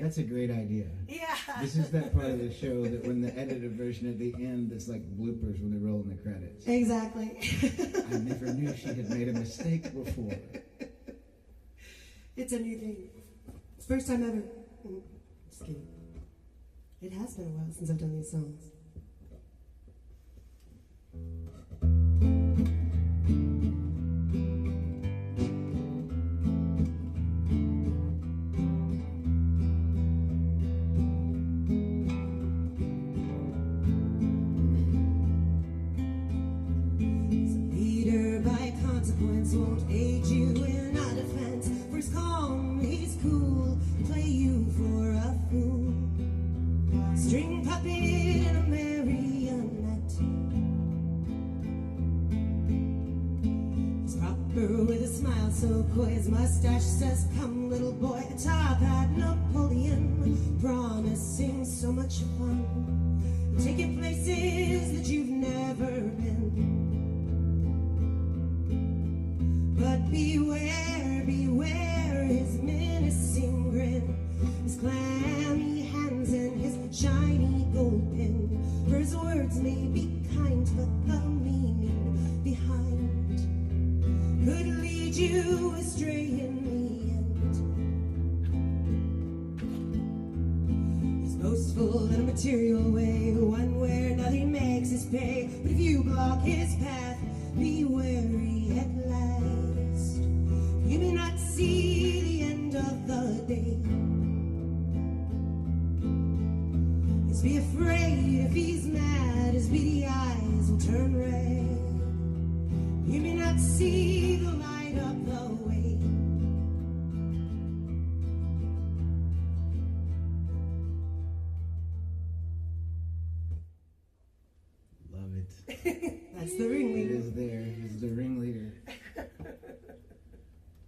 That's a great idea. Yeah. This is that part of the show that when the edited version at the end, it's like bloopers when they're rolling the credits. Exactly. I never knew she had made a mistake before. It's a new thing. First time ever. Just kidding. It has been a while since I've done these songs. Won't aid you in a defense. For he's calm, he's cool, play you for a fool. String puppet in a marionette. He's proper with a smile so coy, his mustache says, come little boy. A top hat Napoleon, promising so much fun. Taking places that you've never been. But beware, beware his menacing grin, his clammy hands and his shiny gold pin. For his words may be kind, but the meaning behind could lead you astray in the end. He's boastful in a material way, one where nothing makes his pay. But if you block his path, be wary at last. You may not see the end of the day. Just be afraid if he's mad, his beady eyes will turn red. You may not see the light of the way. Love it. That's the ringleader. It is there. He's the ringleader.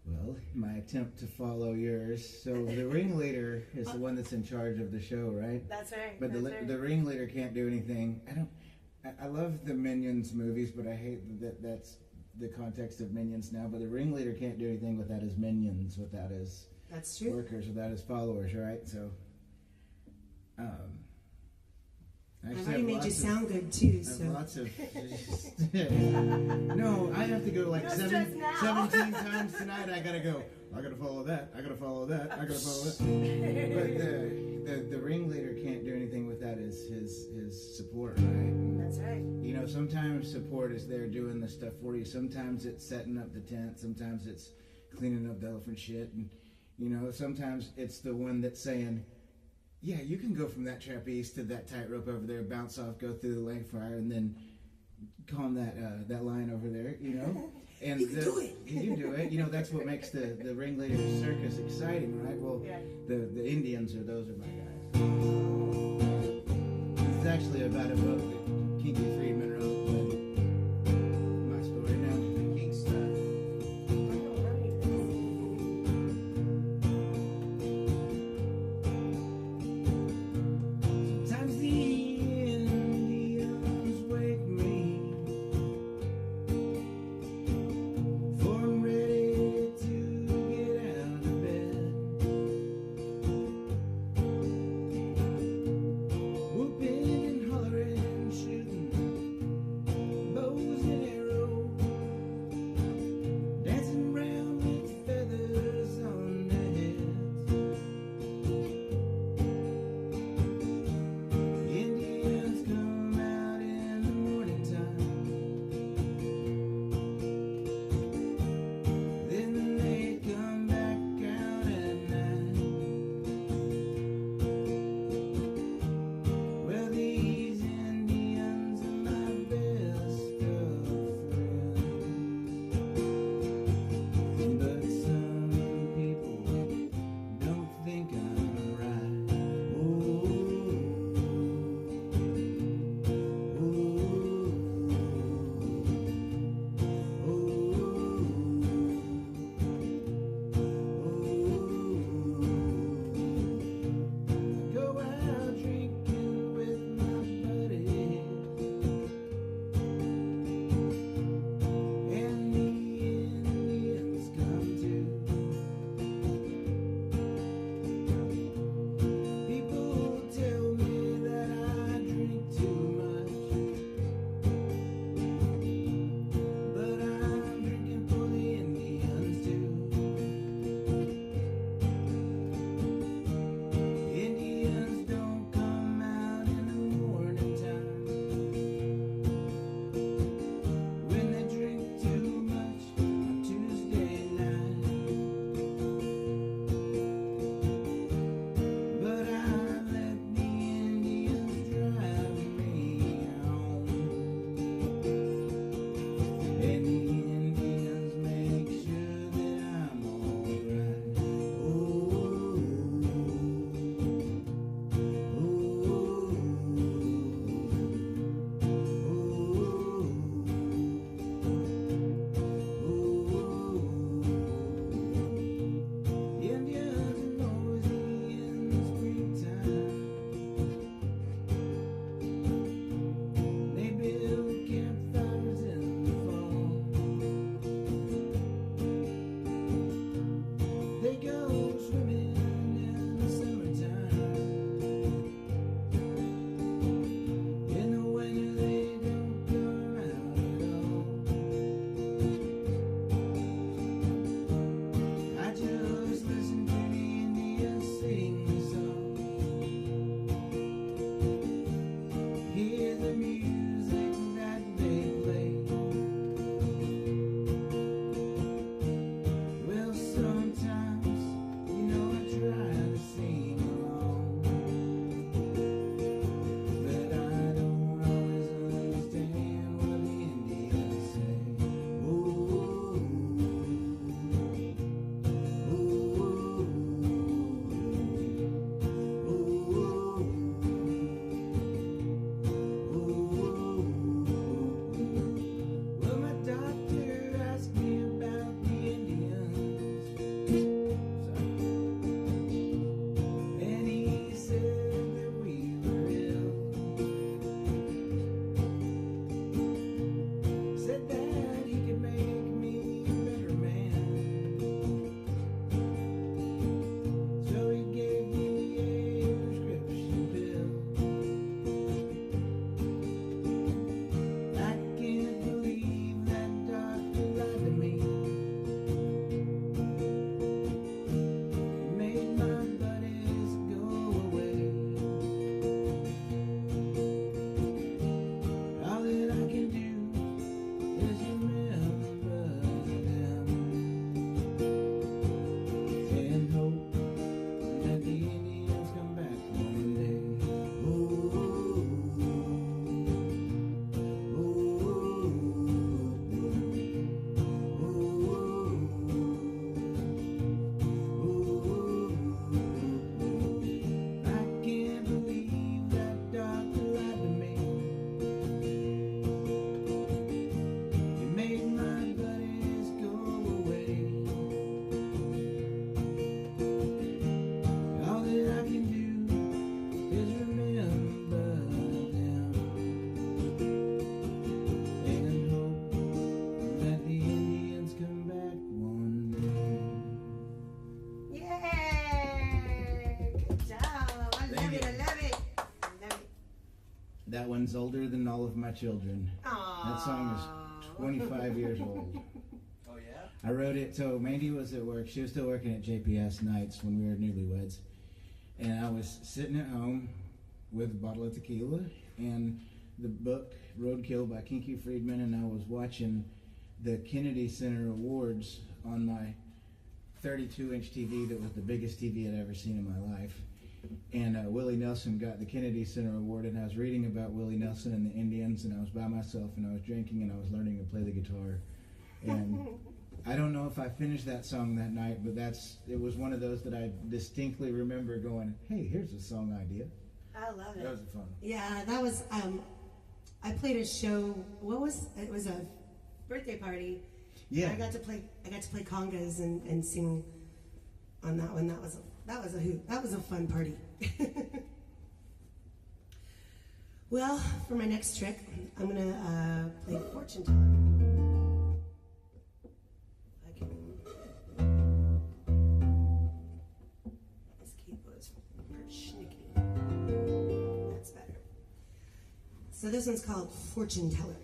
Well, my attempt to follow yours. So the ringleader is the one that's in charge of the show, right? That's right. But the ringleader can't do anything. I love the Minions movies, but I hate that that's the context of Minions now. But the ringleader can't do anything without his minions, without his That's true. workers, without his followers, right? So, I've already made you sound good too, I have so. lots of. No, I have to go like 17 times tonight. I gotta go. I gotta follow that. I gotta follow that. I gotta follow that. But the ringleader can't do anything without his support, right? That's right. You know, sometimes support is there doing the stuff for you. Sometimes it's setting up the tent. Sometimes it's cleaning up the elephant shit, and you know, sometimes it's the one that's saying, yeah, you can go from that trapeze to that tightrope over there, bounce off, go through the leg fire, and then calm that line over there, you know? And you can do it. You can do it. You know, that's what makes the ringleader circus exciting, right? Well, Yeah. the Indians those are my guys. It's actually about a book that Kinky Friedman wrote, but my story now. King stuff. Sometimes the Indians wake me before I'm ready to get out of bed. Whooping and hollering, shooting That one's older than all of my children. Aww. That song is 25 years old. Oh, yeah? I wrote it, so Mandy was at work. She was still working at JPS nights when we were newlyweds. And I was sitting at home with a bottle of tequila and the book Roadkill by Kinky Friedman, and I was watching the Kennedy Center Awards on my 32-inch TV that was the biggest TV I'd ever seen in my life. And Willie Nelson got the Kennedy Center Award, and I was reading about Willie Nelson and the Indians, and I was by myself, and I was drinking, and I was learning to play the guitar. And I don't know if I finished that song that night, but it was one of those that I distinctly remember going, hey, here's a song idea. I love it. That was fun. Yeah, that was. I played a show. It was a birthday party. Yeah. I got to play congas and sing on that one. That was a hoot. That was a fun party. Well, for my next trick, I'm gonna play fortune teller. I can. This keyboard's schnicky. That's better. So this one's called Fortune Teller.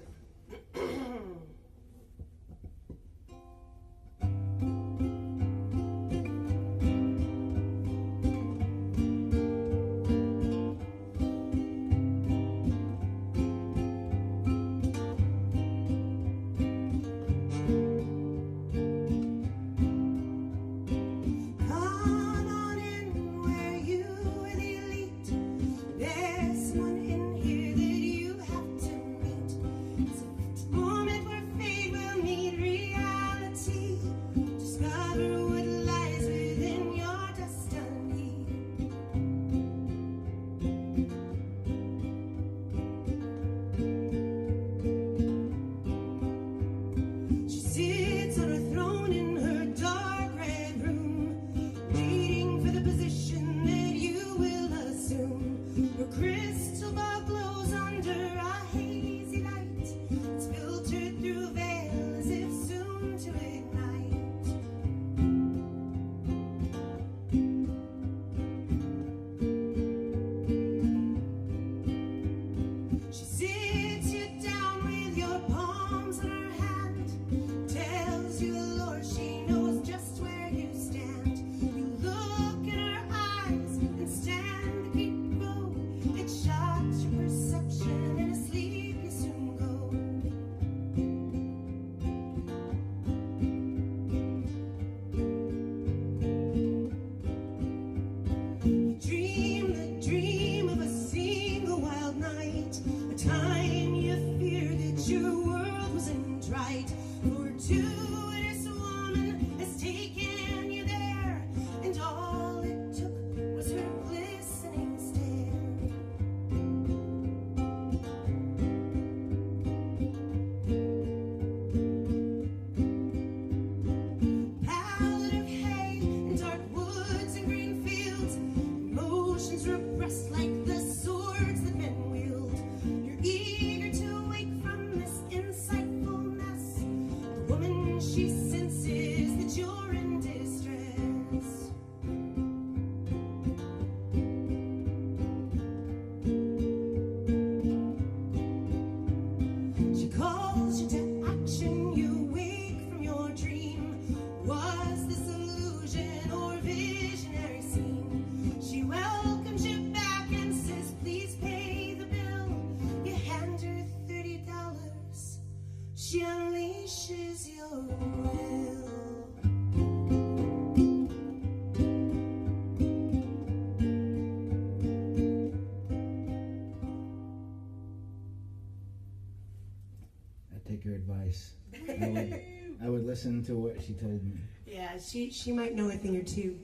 Take her advice. I would listen to what she told me. Yeah, she might know a thing or two.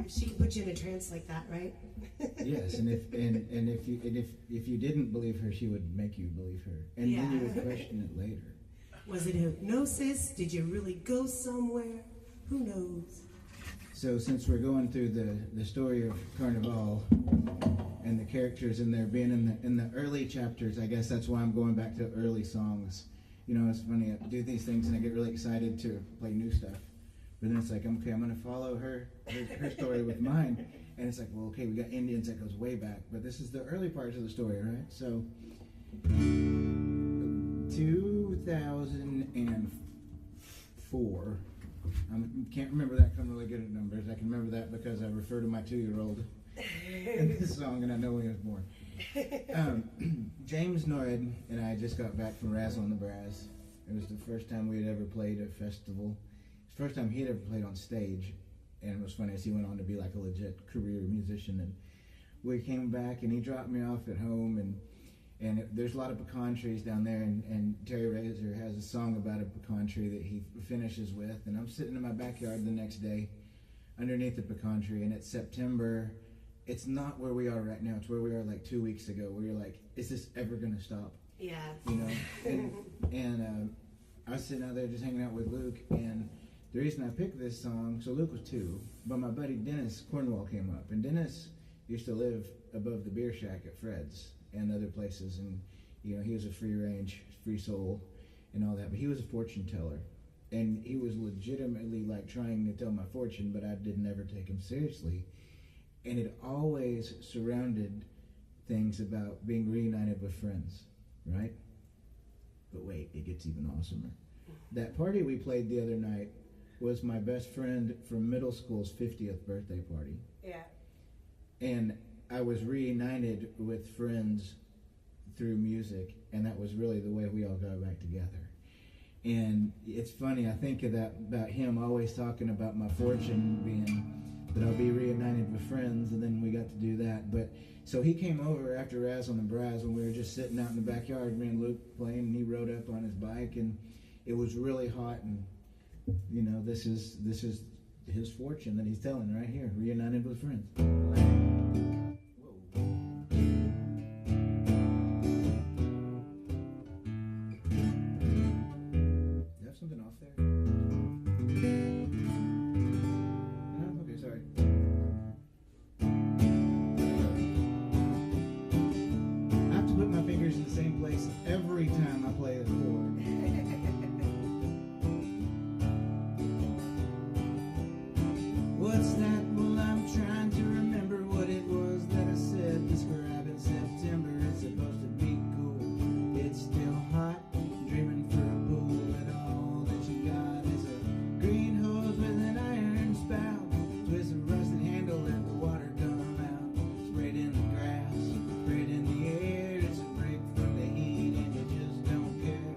She can put you in a trance like that, right? Yes, and if you didn't believe her, she would make you believe her, and then you would question it later. Was it hypnosis? Did you really go somewhere? Who knows? So since we're going through the story of Carnival and the characters in there being in the early chapters, I guess that's why I'm going back to early songs. You know, it's funny, I do these things and I get really excited to play new stuff. But then it's like, okay, I'm going to follow her story with mine. And it's like, well, okay, we got Indians that goes way back. But this is the early parts of the story, right? So 2004. I can't remember that 'cause I'm really good at numbers. I can remember that because I refer to my 2-year-old in this song, and I know when he was born. James Noyd and I just got back from Razzle and the Brass. It was the first time we had ever played a festival. It's the first time he had ever played on stage, and it was funny as he went on to be like a legit career musician. And we came back, and he dropped me off at home, and there's a lot of pecan trees down there, and Terry Razor has a song about a pecan tree that he finishes with, and I'm sitting in my backyard the next day underneath the pecan tree, and it's September. It's not where we are right now. It's where we were like 2 weeks ago, where you're like, is this ever going to stop? Yeah. You know? And I was sitting out there just hanging out with Luke, and the reason I picked this song, so Luke was 2, but my buddy Dennis Cornwall came up, and Dennis used to live above the beer shack at Fred's and other places, and you know, he was a free range, free soul and all that, but he was a fortune teller, and he was legitimately like trying to tell my fortune, but I didn't ever take him seriously. And it always surrounded things about being reunited with friends, right? But wait, it gets even awesomer. That party we played the other night was my best friend from middle school's 50th birthday party. Yeah. And I was reunited with friends through music, and that was really the way we all got back together. And it's funny, I think of that about him always talking about my fortune being that I'll be reunited with friends, and then we got to do that. But so he came over after Razzle and the Brass when we were just sitting out in the backyard, me and Luke playing, and he rode up on his bike, and it was really hot, and you know, this is his fortune that he's telling right here, reunited with friends. Whoa. You have something off there? No? Okay, sorry. I have to put my fingers in the same place every time I play a chord. What's that? Well, I'm trying to remember what it was that I said. Describing September, it's supposed to be cool. It's still hot, dreaming for a pool, but all that you got is a green hose with an iron spout. Twist a rusted handle, let the water come out. Sprayed in the grass, sprayed in the air. It's a break from the heat, and you just don't care.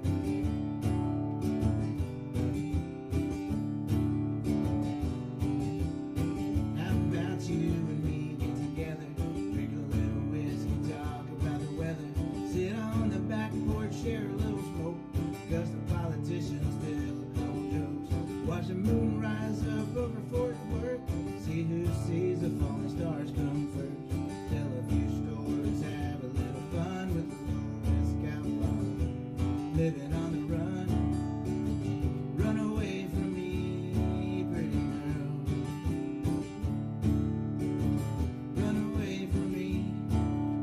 How about you and me get together, drink a little whiskey, talk about the weather, sit on the back porch, share a little smoke, 'cause the politicians still know jokes. Watch the moon rise up over Fort Worth, see who sees the falling stars come first. Tell a few stories, have a little fun with the lowest outlaw, living on the run. Run away from me, pretty girl. Run away from me,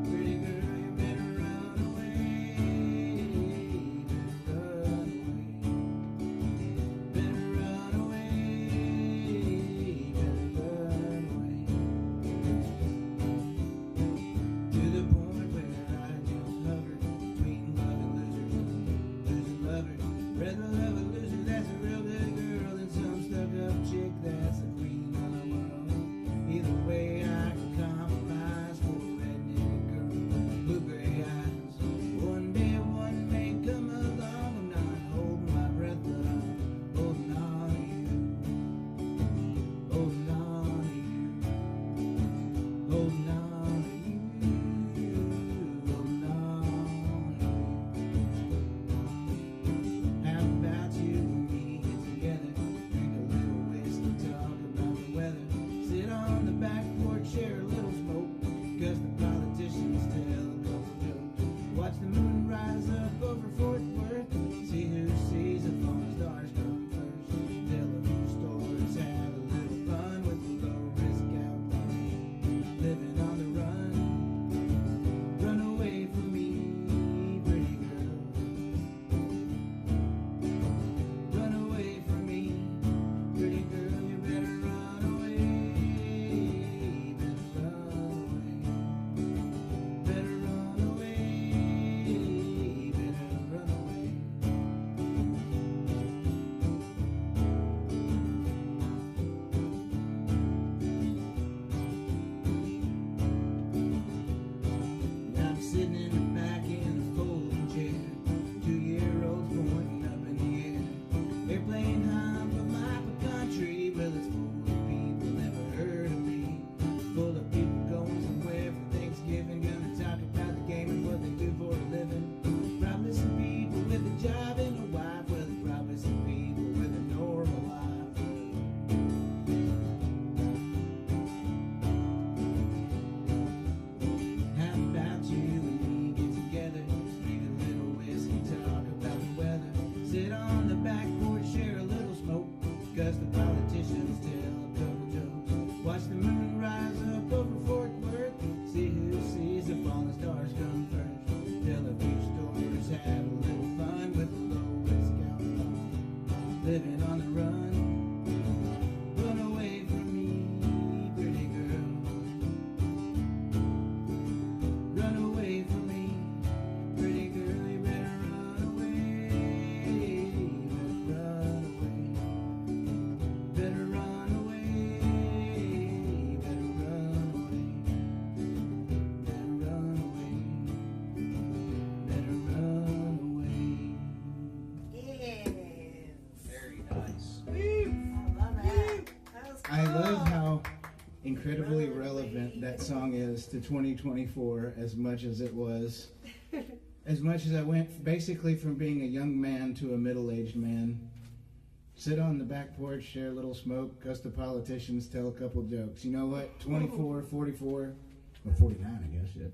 pretty girl. You better run away. Better run away. Better run away. Better run away. To the point where I just hover between love and losers, losing incredibly relevant that song is to 2024 as much as it was. As much as I went basically from being a young man to a middle-aged man. Sit on the back porch, share a little smoke, cuss the politicians, tell a couple jokes. You know what? 24, 44, or 49, I guess, shit.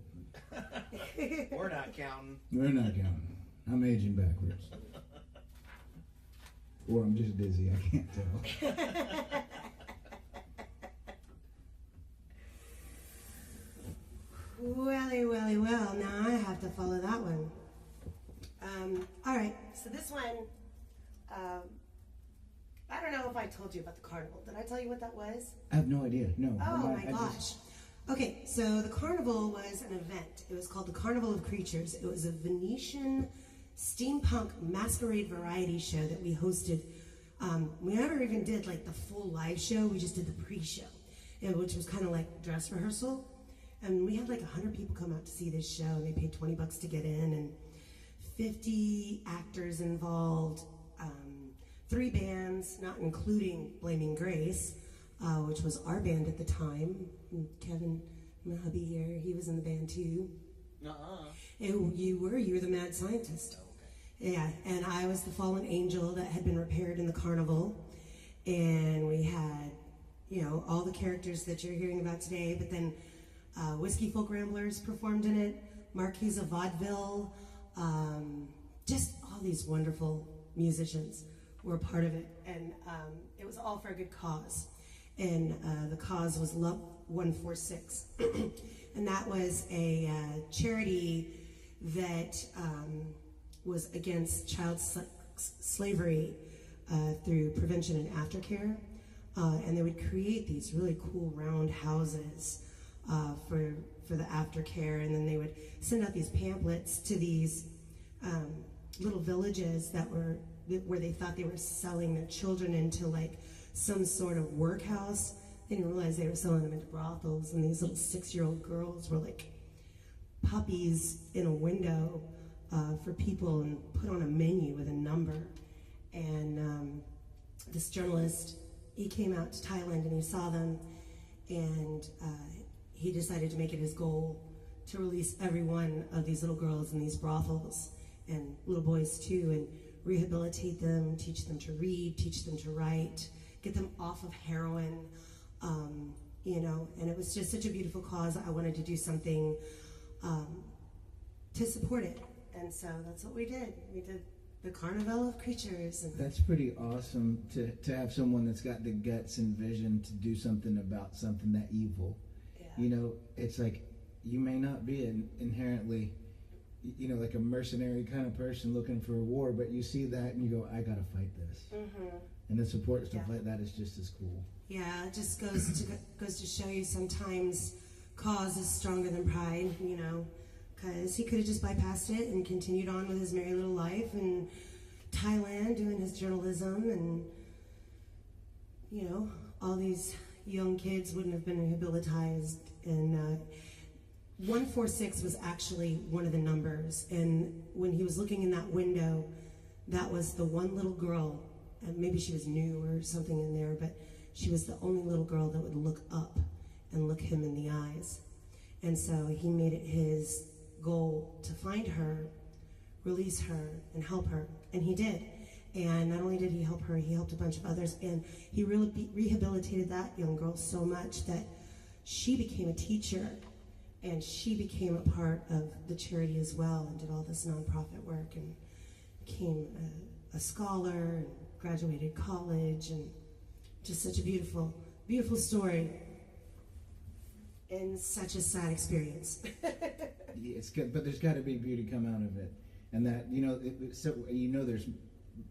We're not counting. We're not counting. I'm aging backwards. Or I'm just dizzy, I can't tell. Well, now I have to follow that one. All right, so this one, I don't know if I told you about the carnival. Did I tell you what that was? I have no idea, no. Oh my gosh. Okay, so the carnival was an event. It was called the Carnival of Creatures. It was a Venetian steampunk masquerade variety show that we hosted. We never even did like the full live show. We just did the pre-show, which was kind of like dress rehearsal. And we had like 100 people come out to see this show, and they paid $20 to get in, and 50 actors involved, 3 bands, not including Blaming Grace, which was our band at the time. And Kevin, my hubby here, he was in the band too. You were the mad scientist. Okay. Yeah, and I was the fallen angel that had been repaired in the carnival. And we had, all the characters that you're hearing about today, but then Whiskey Folk Ramblers performed in it, Marquise of Vaudeville, just all these wonderful musicians were a part of it, and it was all for a good cause. And the cause was Love 146, and that was a charity that was against child slavery through prevention and aftercare, and they would create these really cool round houses for the aftercare, and then they would send out these pamphlets to these little villages where they thought they were selling their children into like some sort of workhouse. They didn't realize they were selling them into brothels, and these little 6-year-old girls were like puppies in a window for people, and put on a menu with a number. And this journalist, he came out to Thailand and he saw them, and he decided to make it his goal to release every one of these little girls in these brothels, and little boys too, and rehabilitate them, teach them to read, teach them to write, get them off of heroin, and it was just such a beautiful cause. I wanted to do something to support it, and so that's what we did. We did the Carnival of Creatures. And that's pretty awesome to have someone that's got the guts and vision to do something about something that evil. Yeah. It's like you may not be inherently, like a mercenary kind of person looking for a war, but you see that and you go, I gotta fight this. Mm-hmm. And the support stuff like that is just as cool. Yeah, it just goes to show you sometimes cause is stronger than pride, because he could have just bypassed it and continued on with his merry little life in Thailand doing his journalism, and all these young kids wouldn't have been rehabilitized. And 146 was actually one of the numbers, and when he was looking in that window, that was the one little girl, and maybe she was new or something in there, but she was the only little girl that would look up and look him in the eyes. And so he made it his goal to find her, release her, and help her, and he did. And not only did he help her, he helped a bunch of others, and he really rehabilitated that young girl so much that she became a teacher, and she became a part of the charity as well, and did all this nonprofit work, and became a scholar, and graduated college, and just such a beautiful, beautiful story, and such a sad experience. Yeah, it's good, but there's got to be beauty come out of it, and that there's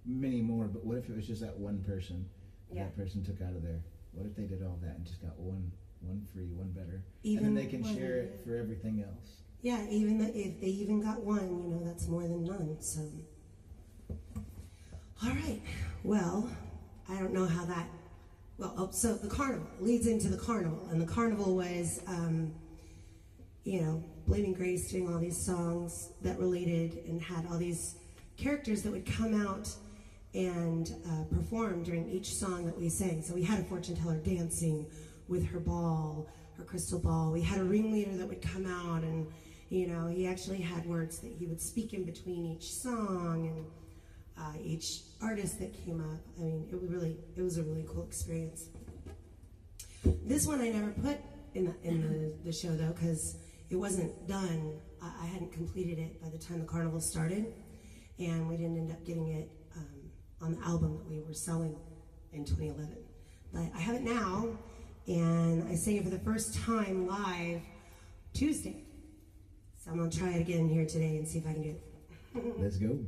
many more. But what if it was just that one person that person took out of there? What if they did all that and just got one free, one better, and then they can share it for everything else? Yeah, if they even got one, that's more than none. So, all right. Well, I don't know how that. Well, so the carnival leads into the carnival, and the carnival was, Blaming Grace doing all these songs that related and had all these characters that would come out and perform during each song that we sang. So we had a fortune teller dancing, with her ball, her crystal ball. We had a ringleader that would come out, and he actually had words that he would speak in between each song and each artist that came up. I mean, it was a really cool experience. This one I never put in the show though, because it wasn't done. I hadn't completed it by the time the carnival started, and we didn't end up getting it on the album that we were selling in 2011. But I have it now, and I sang it for the first time live Tuesday. So I'm gonna try it again here today and see if I can do it. Let's go.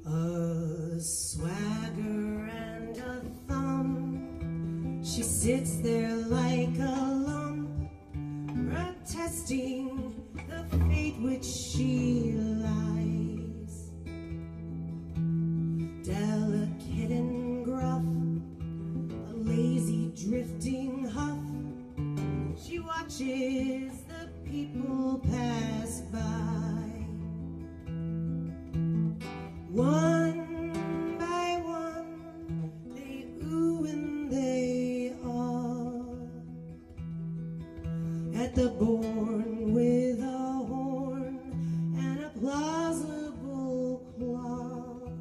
A swagger and a thumb, she sits there like a lump, protesting the fate which she lies. Delicate and gruff, a lazy drifting huff, she watches the people pass by. One by one, they ooh and they awe at the born with a horn and a plausible claw.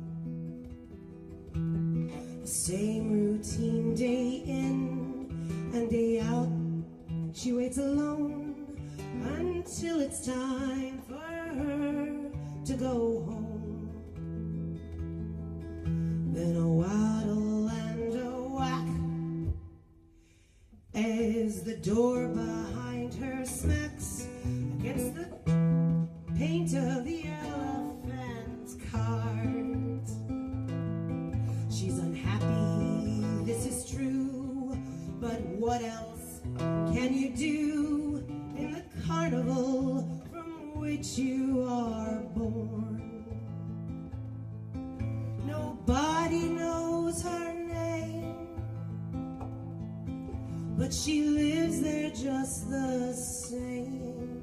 The same routine day in and day out, she waits alone until it's time for her to go home. Then a waddle and a whack as the door behind her smacks against the paint of the elephant cart. She's unhappy, this is true, but what else can you do in the carnival from which you are born? Nobody knows her name, but she lives there just the same.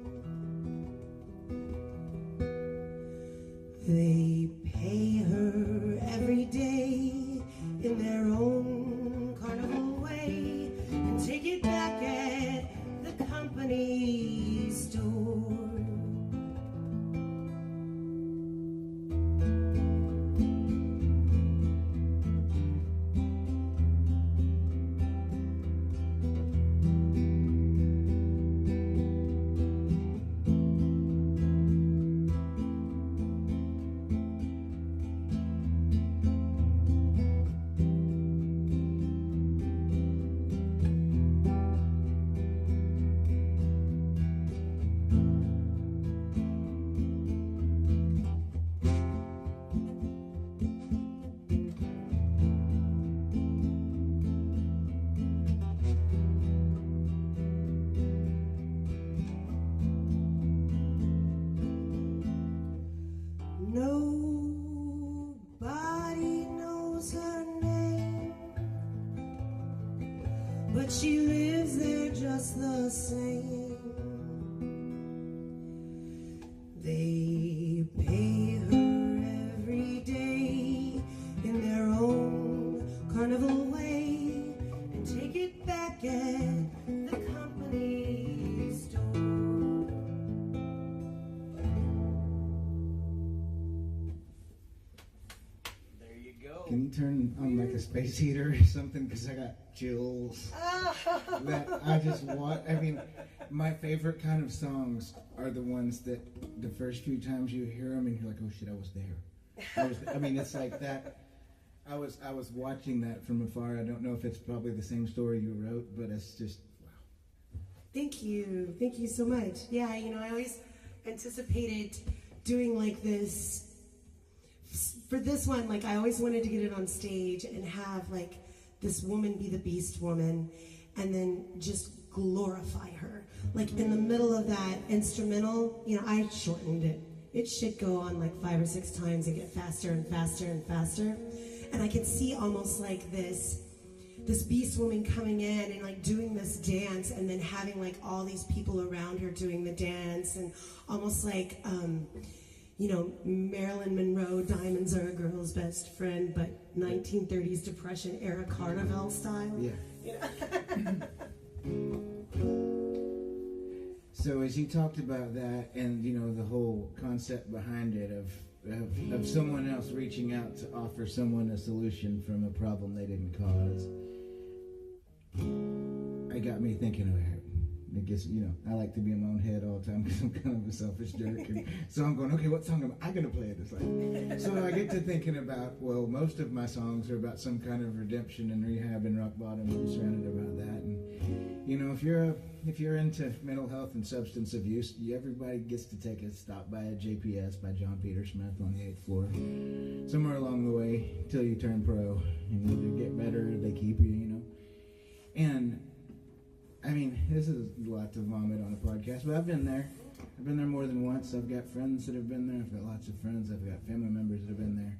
They pay her every day in their own carnival way and take it back at the company store. But she lives there just the same. They pay her every day in their own carnival way and take it back at the company store. There you go. Can you turn on like a space heater or something? Because I got chills. That I just want. I mean, my favorite kind of songs are the ones that the first few times you hear them and you're like, oh shit, I was there. I mean, it's like that. I was watching that from afar. I don't know if it's probably the same story you wrote, but it's just wow. Thank you so much. Yeah, I always anticipated doing like this. For this one, like I always wanted to get it on stage and have like this woman be the beast woman and then just glorify her. Like in the middle of that instrumental, I shortened it. It should go on like 5 or 6 times and get faster and faster and faster. And I could see almost like this this beast woman coming in and like doing this dance, and then having like all these people around her doing the dance, and almost like you know, Marilyn Monroe, diamonds are a girl's best friend, but 1930s Depression era carnival style. Yeah. You know? So as you talked about that, and you know the whole concept behind it of someone else reaching out to offer someone a solution from a problem they didn't cause, it got me thinking about it. I guess, you know, I like to be in my own head all the time because I'm kind of a selfish jerk. And so I'm going, okay, what song am I going to play at this like? So I get to thinking about, well, most of my songs are about some kind of redemption and rehab and rock bottom. I'm surrounded about that. And, you know, if you're into mental health and substance abuse, everybody gets to take a stop by a JPS by John Peter Smith on the 8th floor. Somewhere along the way till you turn pro. And you get better, they keep you, you know. And I mean, this is a lot to vomit on a podcast, but I've been there. I've been there more than once. I've got friends that have been there. I've got lots of friends. I've got family members that have been there.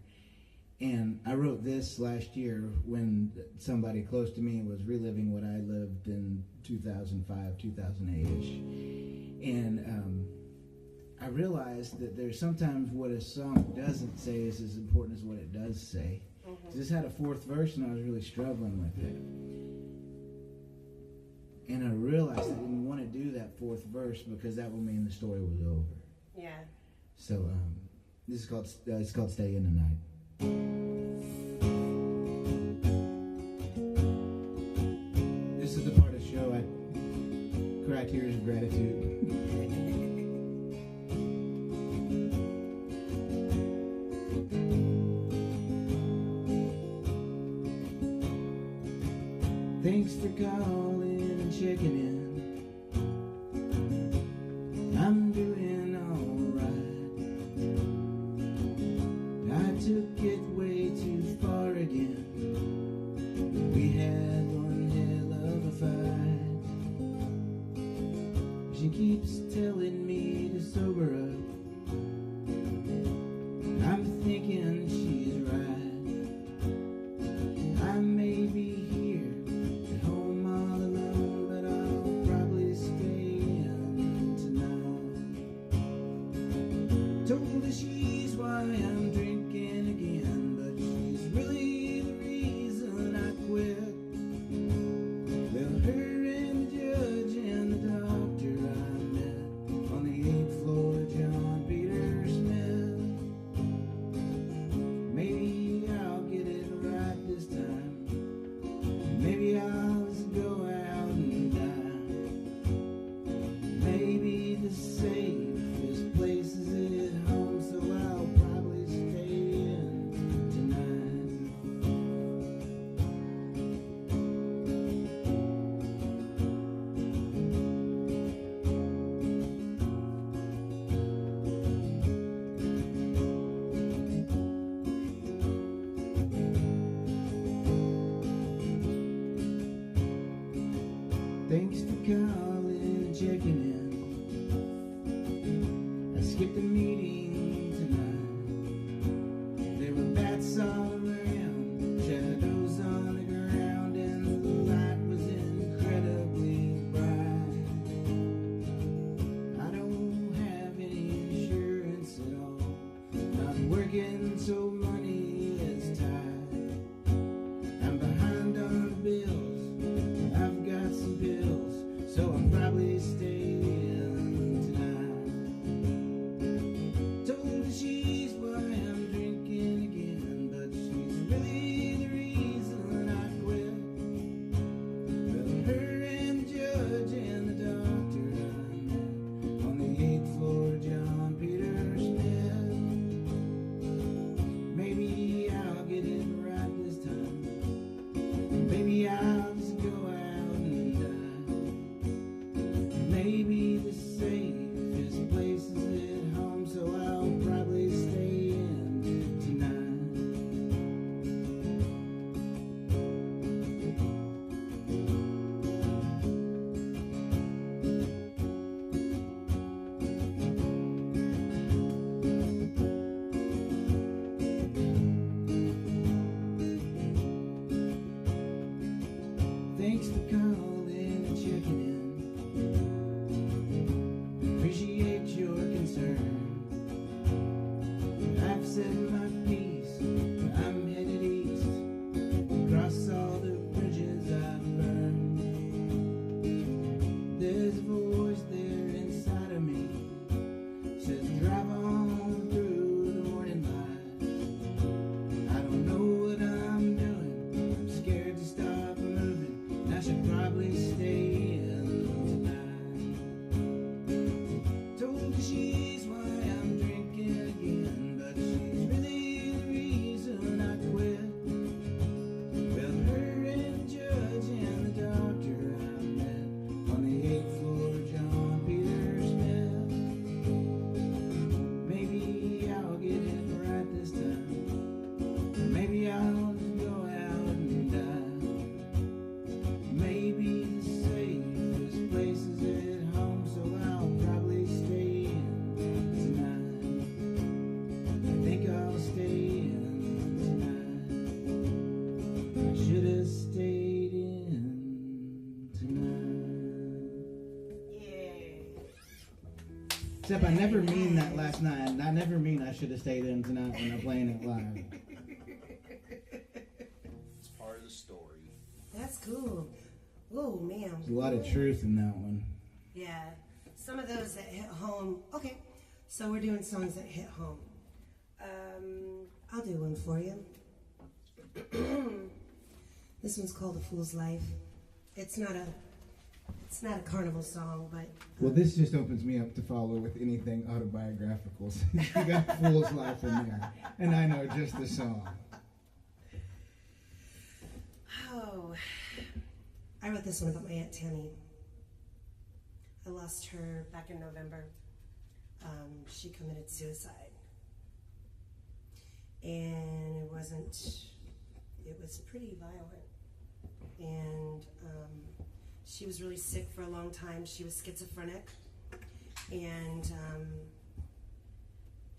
And I wrote this last year when somebody close to me was reliving what I lived in 2005, 2008-ish. And I realized that there's sometimes what a song doesn't say is as important as what it does say. Mm-hmm. This had a fourth verse, and I was really struggling with it. And I realized I didn't want to do that fourth verse because that would mean the story was over. Yeah. So this is called it's called "Stay in the Night." This is the part of the show I cry tears of gratitude. Thanks for calling and checking in. I'm doing alright. I took it way too far again. We had one hell of a fight. She keeps telling me to sober up. I'm thinking she's right. I may be here at home all alone, but I'll probably stay in tonight. Told her she's why I'm drinking again, but she's really the reason I quit. Well, her and the judge and the doctor I met on the 8th floor of John Peter Smith. Maybe I'll get it right this time. Maybe I'll just go out and die. Maybe the safest place is at home, so I'll probably stay alleviate your concerns. I've said my piece, I'm headed east, across all the bridges I've burned. There's a voice there inside of me, says drive on through the morning light. I don't know what I'm doing, I'm scared to stop moving, and I should probably stay in tonight. Told her she's why I'm drinking again, but she's really the reason I quit. Well, her and the judge and the doctor I met on the 8th floor, John Peter Smith. Maybe I'll get it right this time. Maybe I'll just go out and die. Maybe the safest place is at home, so I'll probably stay in tonight. I think I'll stay in tonight. I should have stayed in tonight. Yeah. Except I never mean that last night. I never mean I should have stayed in tonight when I'm playing it live. It's part of the story. That's cool. Oh, man. There's a lot of truth in that one. Yeah. Some of those that hit home. Okay. So we're doing songs that hit home. I'll do one for you. This one's called A Fool's Life. It's not a carnival song, but Well, this just opens me up to follow with anything autobiographical. Since you got Fool's Life in there, and I know just the song. oh, I wrote this one about my Aunt Tammy. I lost her back in November. She committed suicide. And it was pretty violent. And she was really sick for a long time. She was schizophrenic. And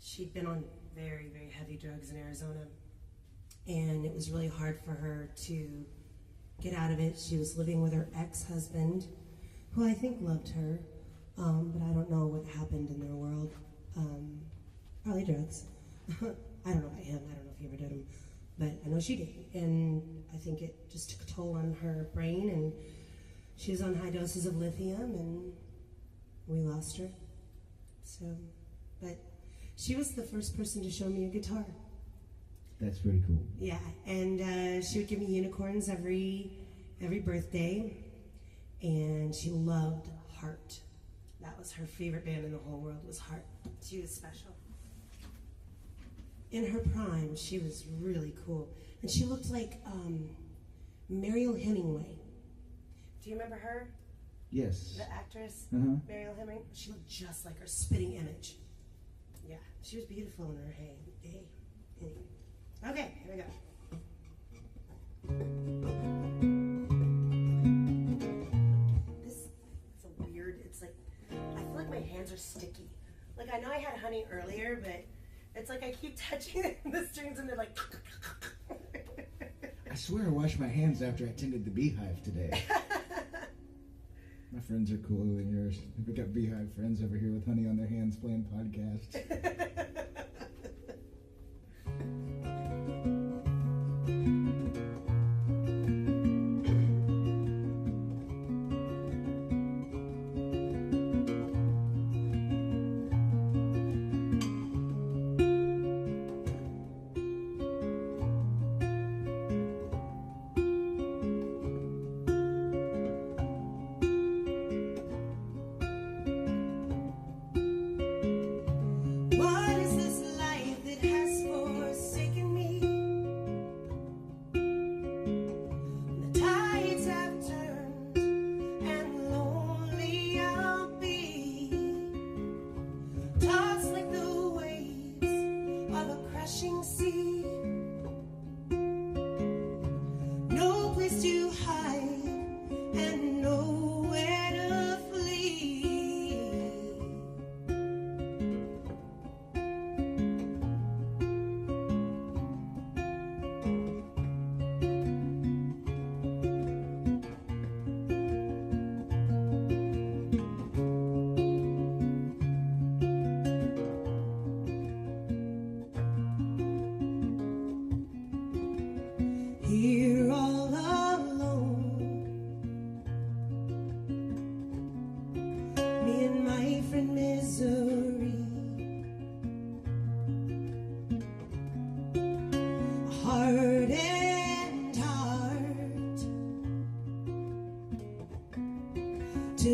she'd been on very, very heavy drugs in Arizona. And it was really hard for her to get out of it. She was living with her ex-husband, who I think loved her, but I don't know what happened in their world. Probably drugs. I don't know about him. I don't know if he ever did them, but I know she did. And I think it just took a toll on her brain, and she was on high doses of lithium, and we lost her. So, but she was the first person to show me a guitar. That's pretty cool. Yeah, and she would give me unicorns every birthday, and she loved Heart. That was her favorite band in the whole world, was Heart. She was special. In her prime, she was really cool, and she looked like Mariel Hemingway. Do you remember her? Yes. The actress, Uh-huh. Mariel Hemingway? She looked just like her, spitting image. Yeah, she was beautiful in her day. Anyway. Okay, here we go. This is a weird, it's like, I feel like my hands are sticky. Like, I know I had honey earlier, but it's like I keep touching the strings and they're like... I swear I washed my hands after I tended the beehive today. My friends are cooler than yours. We've got beehive friends over here with honey on their hands playing podcasts. What is this life that has forsaken me? The tides have turned, and lonely I'll be, tossed like the waves of a crashing sea. No place to hide and nowhere to flee.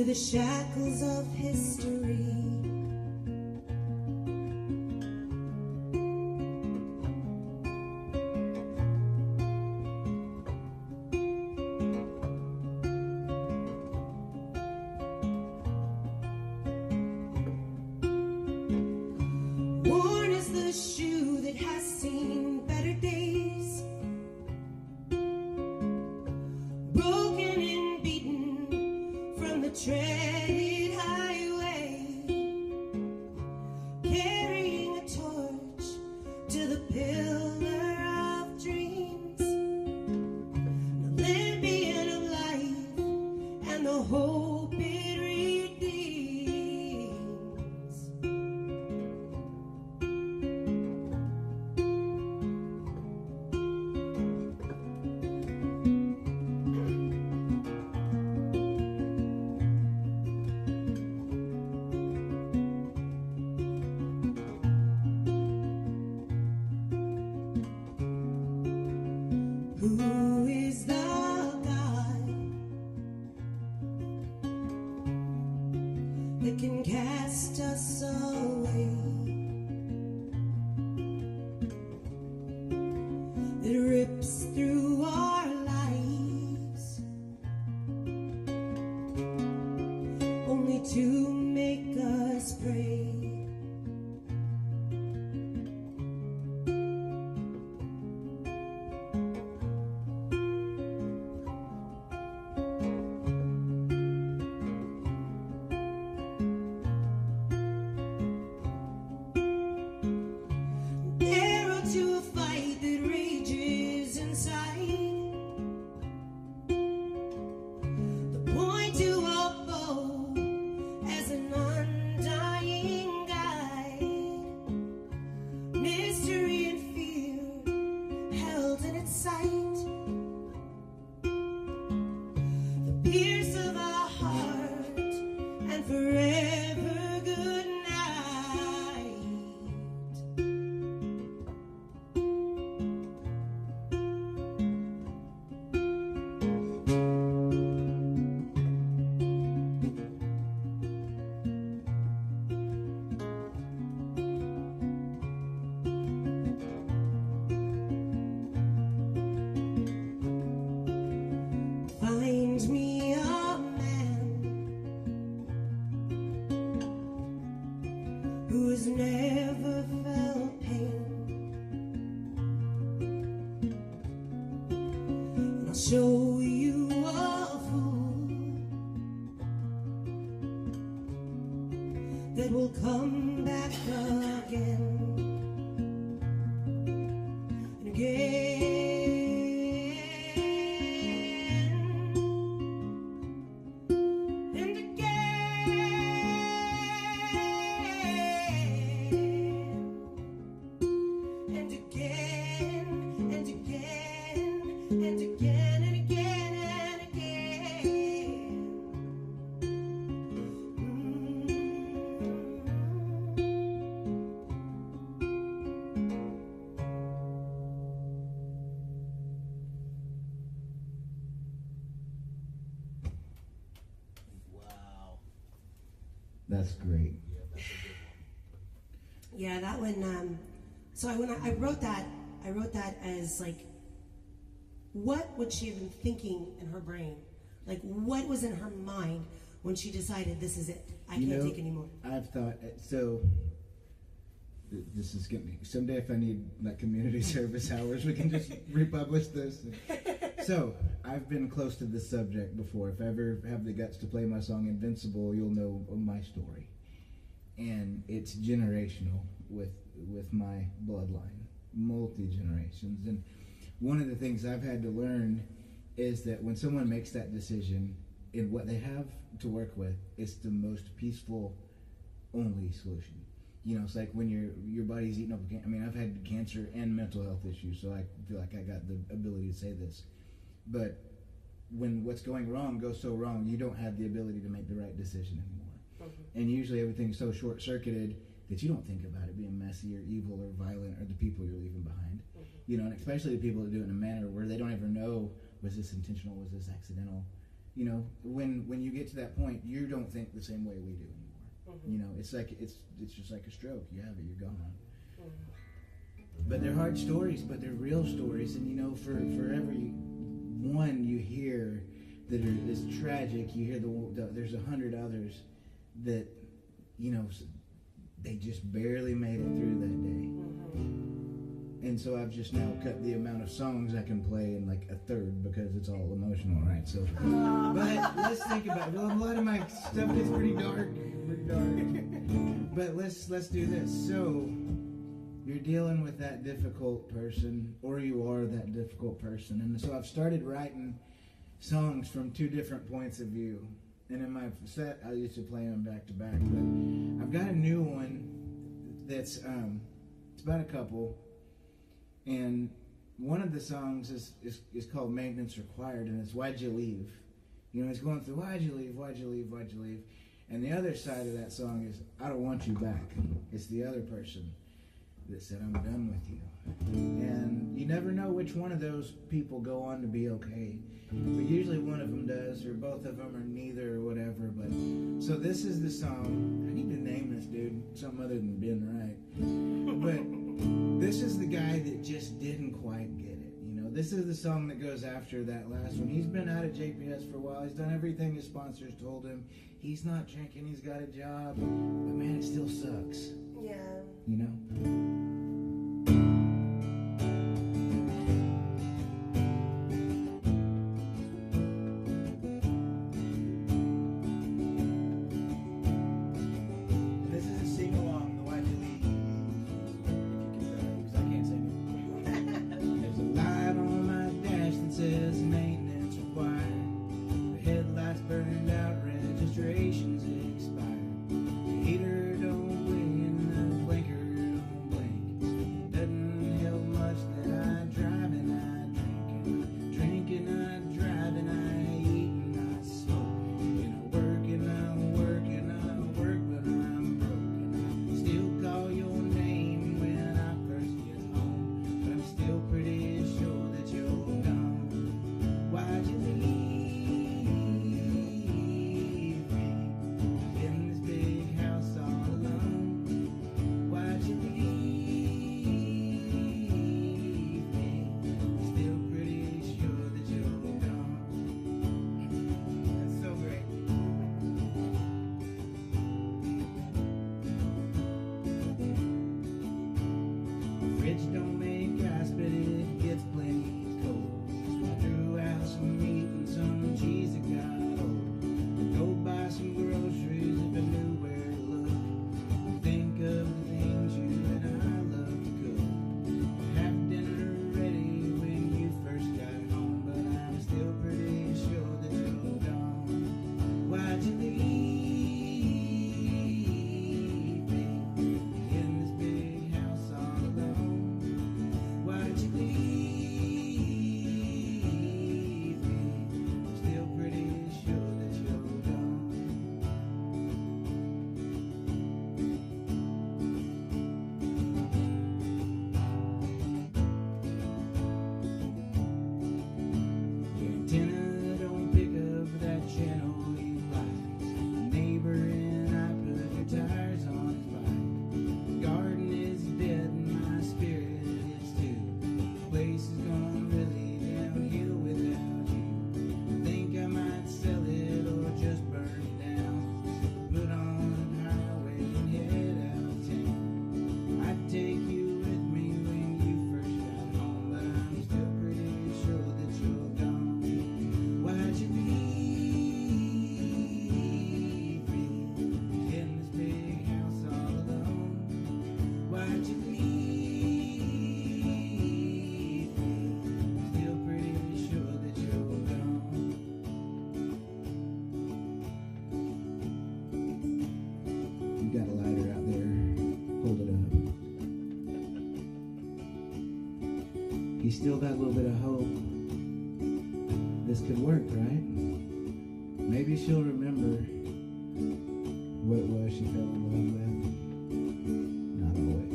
the shackles of history. Worn is the shoe that has seen better days, broken and beaten from the treaded highway, carrying a torch to the pillar of dreams, the Olympian of life and the hope it redeems. Who is the God that can cast us away, that rips through our lives only to make us pray? Arrow to a fight that rages inside, the point to a bow as an undying guide, mystery and fear held in its sight, the pierce of our heart and forever good night. Find me a man who has never felt pain, and I'll show you a fool that will come back again and again. And again, and again, and again, and again, and again. Wow. That's great. Yeah, that's a good one. Yeah, that one. So when I wrote that as like, what would she have been thinking in her brain? Like, what was in her mind when she decided this is it? I can't take anymore. I've thought so. This is gonna be someday. If I need like community service hours, we can just republish this. So I've been close to this subject before. If I ever have the guts to play my song "Invincible," you'll know my story, and it's generational with my bloodline, multi-generations. And one of the things I've had to learn is that when someone makes that decision in what they have to work with, it's the most peaceful only solution. You know, it's like when your body's eating up. I mean, I've had cancer and mental health issues, so I feel like I got the ability to say this. But when what's going wrong goes so wrong, you don't have the ability to make the right decision anymore. Mm-hmm. And usually everything's so short-circuited that you don't think about it being messy or evil or violent or the people you're leaving behind. Mm-hmm. You know, and especially the people that do it in a manner where they don't ever know, was this intentional, was this accidental? you know, when you get to that point, you don't think the same way we do anymore. You know, it's like it's just like a stroke. You have it, you're gone. But they're hard stories, but they're real stories. And you know, for every one you hear that is tragic, you hear there's 100 others that, you know, they just barely made it through that day. And so I've just now cut the amount of songs I can play in like a third because it's all emotional, right? So, but let's think about it. Well, a lot of my stuff gets pretty dark. But let's do this. So you're dealing with that difficult person, or you are that difficult person. And so I've started writing songs from two different points of view. And in my set, I used to play them back to back. But I've got a new one that's it's about a couple. And one of the songs is called Maintenance Required, and it's Why'd You Leave? You know, it's going through, why'd you leave, why'd you leave, why'd you leave? And the other side of that song is, I don't want you back. It's the other person that said, I'm done with you. And you never know which one of those people go on to be okay. But usually one of them does, or both of them, or neither, or whatever. But so this is the song. I need to name this dude something other than Ben Wright. But this is the guy that just didn't quite get it. You know, this is the song that goes after that last one. He's been out of JPS for a while. He's done everything his sponsors told him. He's not drinking. He's got a job. But man, it still sucks. Yeah. You know? You still got a little bit of hope. This could work, right? Maybe she'll remember what it was she fell in love with. Not always.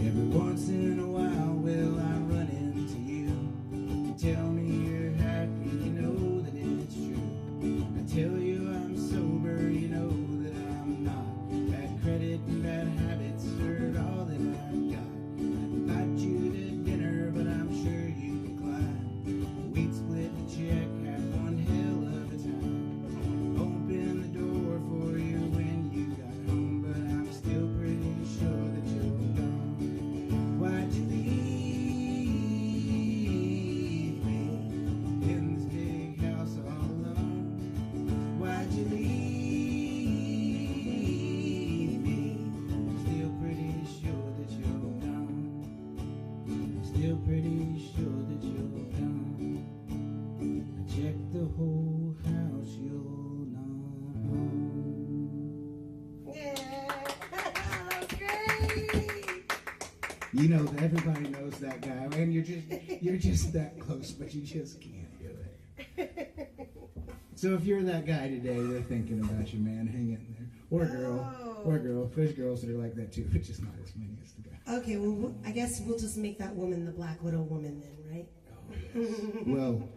Every once in a while, will I run into you? You tell me You know, everybody knows that guy, and you're just that close, but you just can't do it. So if you're that guy today, they're thinking about you, man. Hang in there, or girl. There's girls that are like that too, but just not as many as the guy. Okay, well, I guess we'll just make that woman the Black Widow woman then, right? Oh, yes. Well,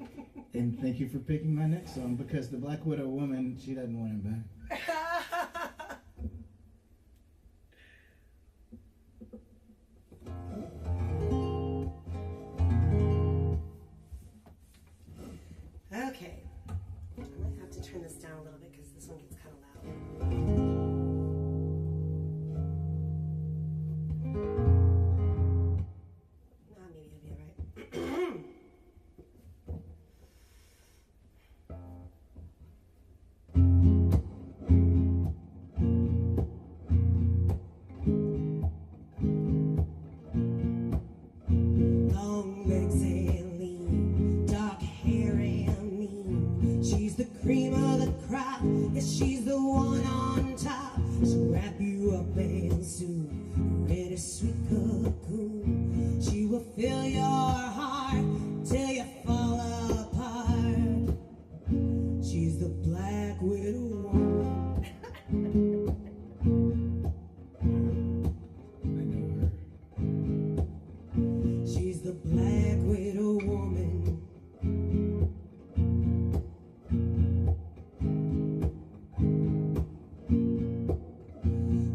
and thank you for picking my next song, because the Black Widow woman, she doesn't want him back. Okay. I might have to turn this down a little bit because this one gets kind of loud. Maybe it'll be all right. Long legs and lean, dark hair and mean. She's the cream of the crop. Yes, she's the one on top. She'll wrap you up and soon you're in a sweet cocoon. She will fill your heart till you fall apart. She's the Black Widow woman. I know her. She's the Black Widow woman.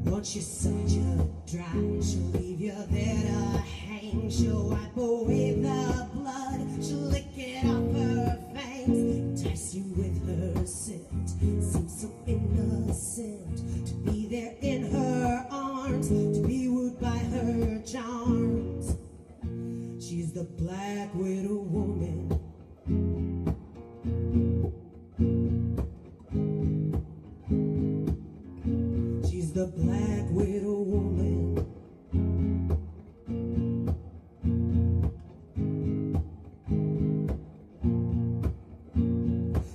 Once you suck you dry, she'll leave you there to hang. She'll wipe away the blood, she'll lick it off her fangs, entice you with her scent. Seems so innocent to be there in her arms, to be wooed by her charms. She's the Black Widow woman. She's the Black Widow woman.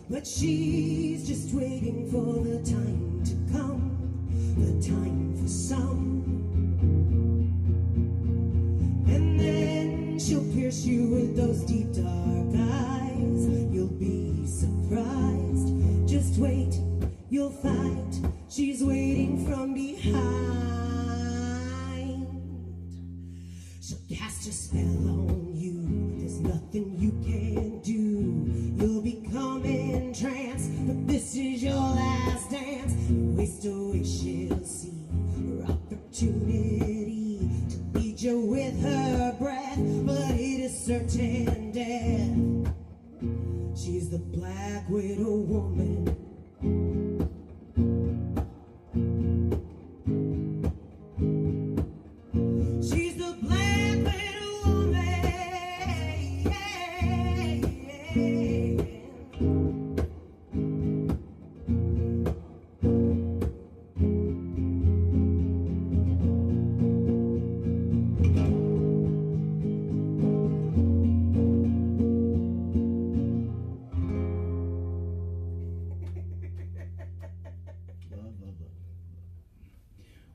But she's just waiting for the time to come, the time for some. And then she'll pierce you with those deep dark eyes. You'll be surprised. Just wait, you'll find she's waiting from behind. She'll cast a spell on you. There's nothing you can do. You'll become entranced, but this is your last dance. You waste away, she'll see her opportunity to lead you with her breath, but it is certain death. She's the Black Widow woman. She's the Black Widow woman.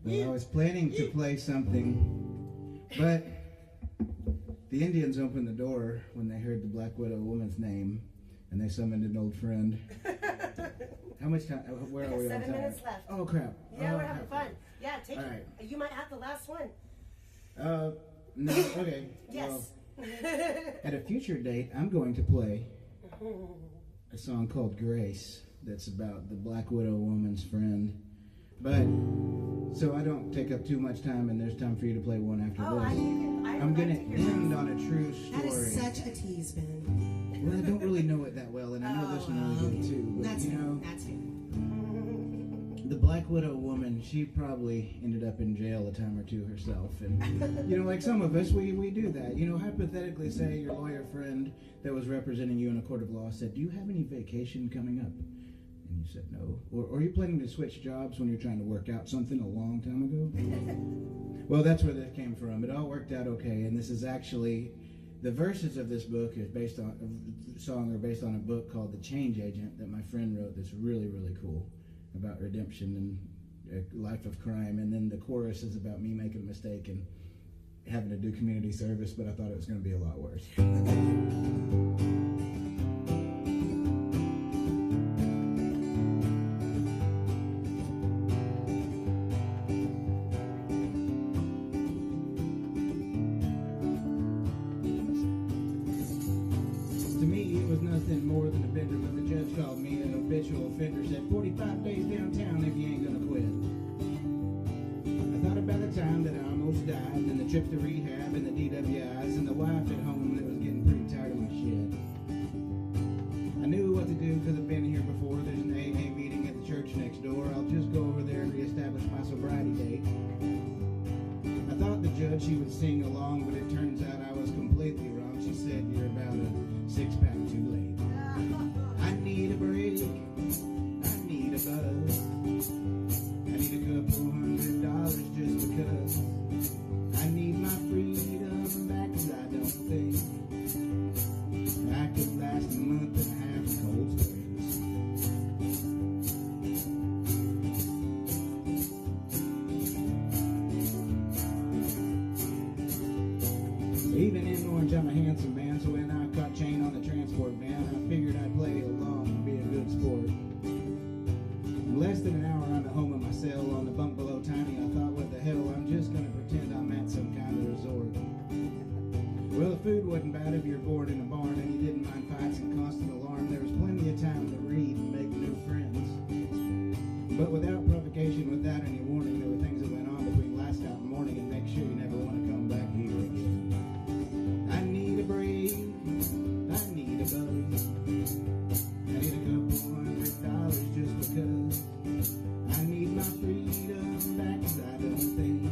Well, I was planning to play something, but the Indians opened the door when they heard the Black Widow woman's name, and they summoned an old friend. How much time? Where are we on 7 time? minutes left. Oh, crap. Yeah, Oh, we're having fun. Yeah, take All it. right. You might have the last one. No, okay. Yes. Well, at a future date, I'm going to play a song called Grace that's about the Black Widow woman's friend. But, so I don't take up too much time and there's time for you to play one after Oh, this. I'm going to end on a true story. That is such a tease, Ben. Well, I don't really know it that well, and I know this one really good too. But, That's you fair. know, That's fair. the Black Widow woman, she probably ended up in jail a time or two herself. And, you know, like some of us, we do that. You know, hypothetically, say your lawyer friend that was representing you in a court of law said, do you have any vacation coming up? And you said no. Or are you planning to switch jobs when you're trying to work out something a long time ago? Well, that's where that came from. It all worked out okay, and this is actually, the verses of this book is based on, song are based on a book called The Change Agent that my friend wrote that's really, really cool about redemption and a life of crime. And then the chorus is about me making a mistake and having to do community service, but I thought it was going to be a lot worse. To me, it was nothing more than a bender, but the judge called me an habitual offender, said 45 days downtown if you ain't going to quit. I thought about the time that I almost died, and the trips to rehab, and the DWIs, and the wife at home that was getting pretty tired of my shit. I knew what to do because I've been here before. There's an AA meeting at the church next door. I'll just go over there and reestablish my sobriety date. I thought the judge, she would sing along, but it turns out I was completely wrong. She said, you're about a 6-pack too late. I need a break. I need a buzz. I need a couple $100 just because. I need my freedom back, 'cause I don't think I could last a month and a half in Cold Springs. Even in Orange, I'm a handsome man, so when I caught chain on the transport van, I figured I'd play along and be a good sport. In less than an hour, I'm at home in my cell on the bunk below Tiny. I thought, what the hell, I'm just gonna pretend I'm at some kind of resort. Well, the food wasn't bad if you're bored in a barn and you didn't mind fights and constant alarm. There was plenty of time to read and make new friends. But without provocation, without any warning, there were things that went on between last out and morning and make sure you never want to come back here again. I need a break. I need a buzz. I need a couple $100 just because. I need my freedom back, 'cause I don't think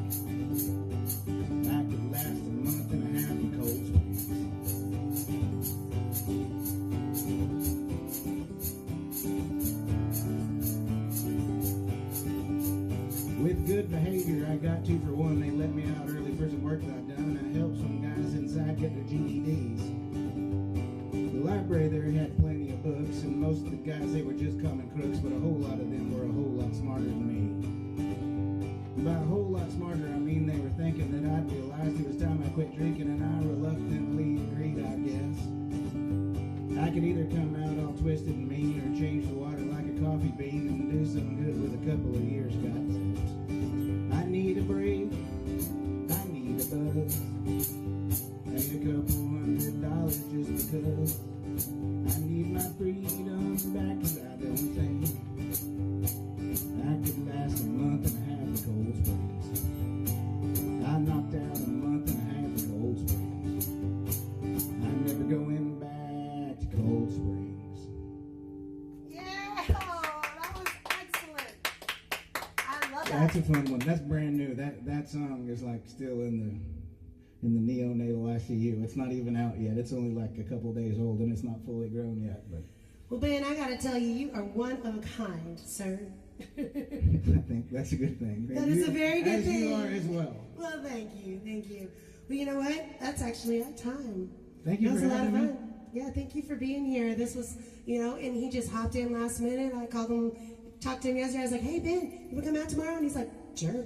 I could last a month and a half in Cold Springs. With good behavior, I got 2 for 1. They let me out early for some work that I'd done. I helped some guys inside get their GEDs. The library there had plenty of books, and most of the guys, they were just common crooks, but a whole lot of them were a whole lot smarter than me. By a whole lot smarter, I mean they were thinking that I'd realized it was time I quit drinking, and I reluctantly agreed, I guess. I could either come out all twisted and mean, or change the water like a coffee bean and do something good with a couple of years got left. I need a break. I need a buzz. I need a couple $100 just because. I need my freedom back, 'cause I don't think I could last a month and a half in Cold Springs. I knocked out a month and a half in Cold Springs. I'm never going back to Cold Springs. Yeah, that was excellent. I love that. That's a fun one. That's brand new. That song is like still in the neonatal ICU. It's not even out yet. It's only like a couple days old, and it's not fully grown yet. But Well, Ben, I gotta tell you, you are one of a kind, sir. I think that's a good thing. That is a very good as thing. you are as well. Well, thank you. Well, you know what? That's actually our time. Thank you That was for a lot of having me. fun. Yeah, thank you for being here. This was, and he just hopped in last minute. I called him, talked to him yesterday. I was like, hey, Ben, you want to come out tomorrow? And he's like, sure.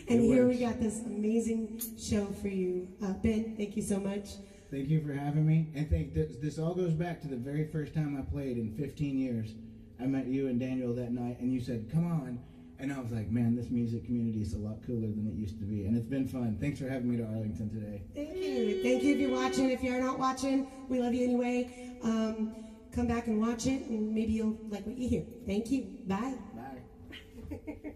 And here we got this amazing show for you. Ben, thank you so much. Thank you for having me. And this all goes back to the very first time I played in 15 years. I met you and Daniel that night, and you said, come on. And I was like, man, this music community is a lot cooler than it used to be. And it's been fun. Thanks for having me to Arlington today. Thank you. Thank you if you're watching. If you're not watching, we love you anyway. Come back and watch it, and maybe you'll like what you hear. Thank you. Bye. Bye.